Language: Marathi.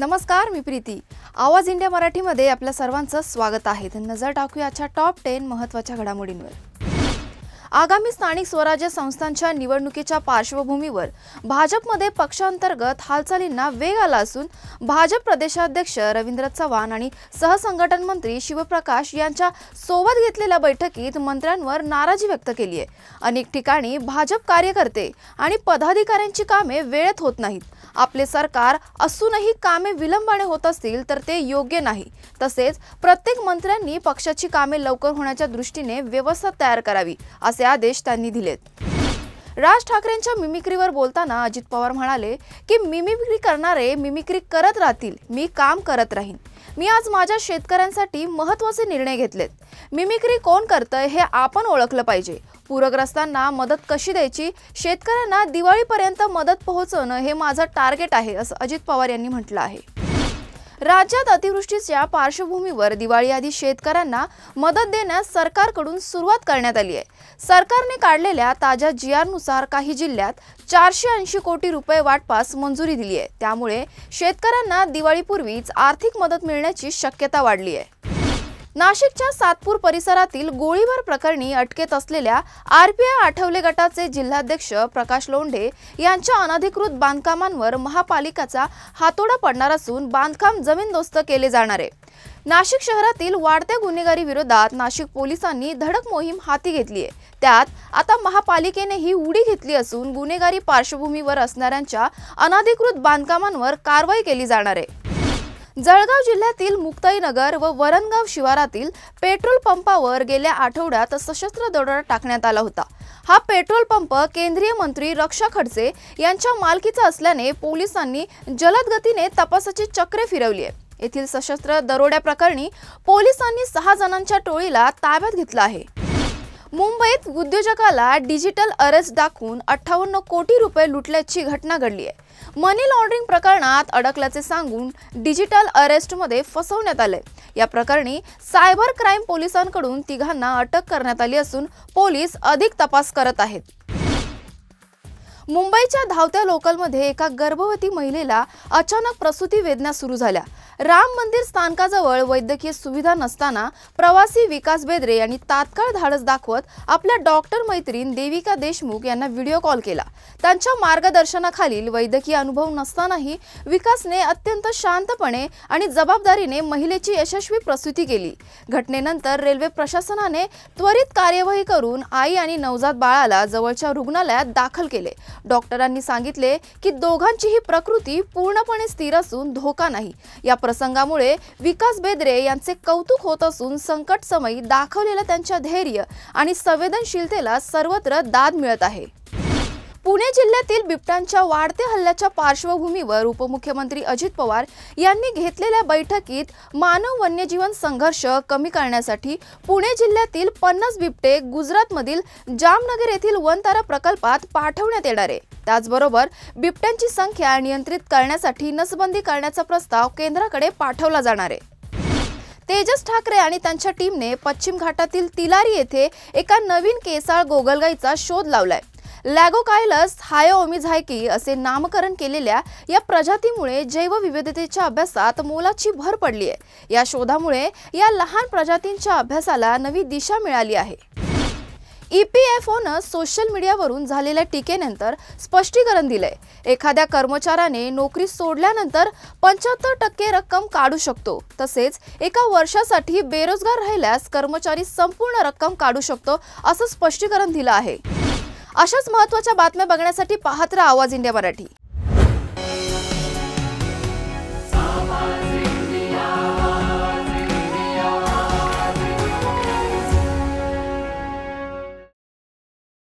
नमस्कार, मी प्रीती। आवाज इंडिया मराठीमध्ये आपल्या सर्वांचं स्वागत आहे। नजर टाकूया आजच्या टॉप 10 महत्त्वाच्या घडामोडींवर। आगामी स्थानिक स्वराज्य संस्थांच्या निवडणुकीच्या पार्श्वभूमीवर भाजपमध्ये पक्षांतर्गत हालचालींना वेग आला असून भाजप प्रदेशाध्यक्ष रवींद्र चव्हाण आणि सहसंघटन मंत्री शिवप्रकाश यांच्या सोबत घेतलेल्या बैठकीत मंत्र्यांवर नाराजी व्यक्त केली आहे। अनेक ठिकाणी भाजप कार्यकर्ते आणि पदाधिकाऱ्यांची कामे वेळेत होत नाहीत। आपले सरकार असूनही कामे विलंबाने होत असतील तर ते योग्य नाही। तसेच प्रत्येक मंत्र्यांनी पक्षाची कामे लवकर होण्याच्या दृष्टीने व्यवस्था तयार करावी असे आदेश त्यांनी दिलेत। राज ठाकरेंच्या मिमिक्रीवर बोलताना अजित पवार म्हणाले की मिमिक्री करणारे मिमिक्री करत राहतील, मी काम करत राहीन। मी आज माझ्या शेतकऱ्यांसाठी महत्त्वाचे निर्णय घेतलेत। मिमिक्री कोण करतंय हे आपण ओळखलं पाहिजे। पूरग्रस्तांना मदत कशी द्यायची, शेतकऱ्यांना दिवाळीपर्यंत मदत पोहोचवणं हे माझं टार्गेट आहे असं अजित पवार यांनी म्हटलं आहे। राज्यात अतिवृष्टीच्या पार्श्वभूमीवर दिवाळी आधी शेतकऱ्यांना मदत देण्यास सरकारकडून सुरुवात करण्यात आली आहे। सरकारने काढलेल्या ताज्या GR-नुसार काही जिल्ह्यात 480 कोटी रुपये वाटपास मंजुरी दिली आहे। त्यामुळे शेतकऱ्यांना दिवाळीपूर्वीच आर्थिक मदत मिळण्याची शक्यता वाढली आहे। नाशिकच्या सातपूर परिसरातील गोळीबार प्रकरणी अटकेत असलेल्या RPI आठवले गटाचे जिल्हाध्यक्ष प्रकाश लोंढे यांच्या अनधिकृत बांधकामांवर महापालिकेचा हातोडा पडणार असून बांधकाम जमीनदोस्त केले जाणार आहे। नाशिक शहरातील वाढत्या गुन्हेगारी विरोधात नाशिक पोलिसांनी धडक मोहीम हाती घेतली आहे। त्यात आता महापालिकेने ही उडी घेतली असून गुन्हेगारी पार्श्वभूमीवर असणाऱ्यांच्या अनधिकृत बांधकामांवर कारवाई केली जाणार आहे। जळगाव जिल्ह्यातील मुक्ताईनगर व वरणगाव शिवारातील पेट्रोल पंपावर गेल्या आठवड्यात सशस्त्र दरोडा टाकण्यात आला होता। हा पेट्रोल पंप केंद्रीय मंत्री रक्षा खडसे यांच्या मालकीचा असल्याने पोलिसांनी जलद गतीने तपासाची चक्रे फिरवली आहे। येथील सशस्त्र दरोड्या प्रकरणी पोलिसांनी 6 जणांच्या टोळीला ताब्यात घेतलं आहे। मुंबईत उद्योजकाला डिजिटल अरेस्ट दाखवून 58 कोटी रुपये लुटल्याची घटना घडली आहे। मनी लॉन्ड्रिंग प्रकरणात अडकल्याचे सांगून डिजिटल अरेस्टमध्ये फसवण्यात आले। या प्रकरणी सायबर क्राईम पोलिसांकडून तिघांना अटक करण्यात आली असून पोलीस अधिक तपास करत आहेत। मुंबईच्या धावत्या लोकलमध्ये एका गर्भवती महिलेला अचानक प्रसूती वेदना सुरू झाल्या। राम मंदिर स्थानकाजवळ वैद्यकीय सुविधा नसताना प्रवासी विकास बेद्रे यांनी तात्काळ धाडस दाखवत आपल्या डॉक्टर मैत्रीण देविका देशमुख यांना व्हिडिओ कॉल केला। त्यांच्या मार्गदर्शनाखाली वैद्यकीय अनुभव नसतानाही विकासने अत्यंत शांतपणे आणि जबाबदारीने महिलेची यशस्वी प्रसूती केली। घटनेनंतर रेल्वे प्रशासनाने त्वरित कार्यवाही करून आई आणि नवजात बाळाला जवळच्या रुग्णालयात दाखल केले। डॉक्टरांनी सांगितले की दोघांचीही प्रकृती पूर्णपणे स्थिर असून धोका नाही। या प्रसंगामुळे विकास बेद्रे यांचे कौतुक होत असून संकट समयी दाखवलेल्या त्यांच्या धैर्य आणि संवेदनशीलतेला सर्वत्र दाद मिळत आहे। पुणे जिल्ह्यातील बिबट्यांच्या वाढत्या हल्ल्याच्या पार्श्वभूमीवर उपमुख्यमंत्री अजित पवार यांनी घेतलेल्या बैठकीत मानव वन्यजीवन संघर्ष कमी करण्यासाठी पुणे जिल्ह्यातील 50 बिबटे गुजरातमधील जामनगर येथील वनतारा प्रकल्पात पाठवण्यात येणार आहे। त्याचबरोबर बिबट्यांची संख्या नियंत्रित करण्यासाठी नसबंदी करण्याचा प्रस्ताव केंद्राकडे पाठवला जाणार आहे। तेजस ठाकरे आणि त्यांच्या टीमने पश्चिम घाटातील तिलारी येथे एका नवीन केसाळ गोगलगाईचा शोध लावलाय। लॅगोकायलस हायोओमिझायकी असे नामकरण केलेल्या या प्रजातीमुळे जैवविविधतेच्या अभ्यासात मोलाची भर पडली आहे। या शोधामुळे या लहान प्रजातींच्या अभ्यासाला नवी दिशा मिळाली आहे। EPFOनं सोशल मीडियावरून झालेल्या टीकेनंतर स्पष्टीकरण दिलंय। एखाद्या कर्मचाऱ्याने नोकरी सोडल्यानंतर 75% रक्कम काढू शकतो। तसेच एका वर्षासाठी बेरोजगार राहिल्यास कर्मचारी संपूर्ण रक्कम काढू शकतो असं स्पष्टीकरण दिलं आहे। अशाच महत्त्वाच्या बातम्या बघण्यासाठी पाहत रहा आवाज इंडिया मराठी।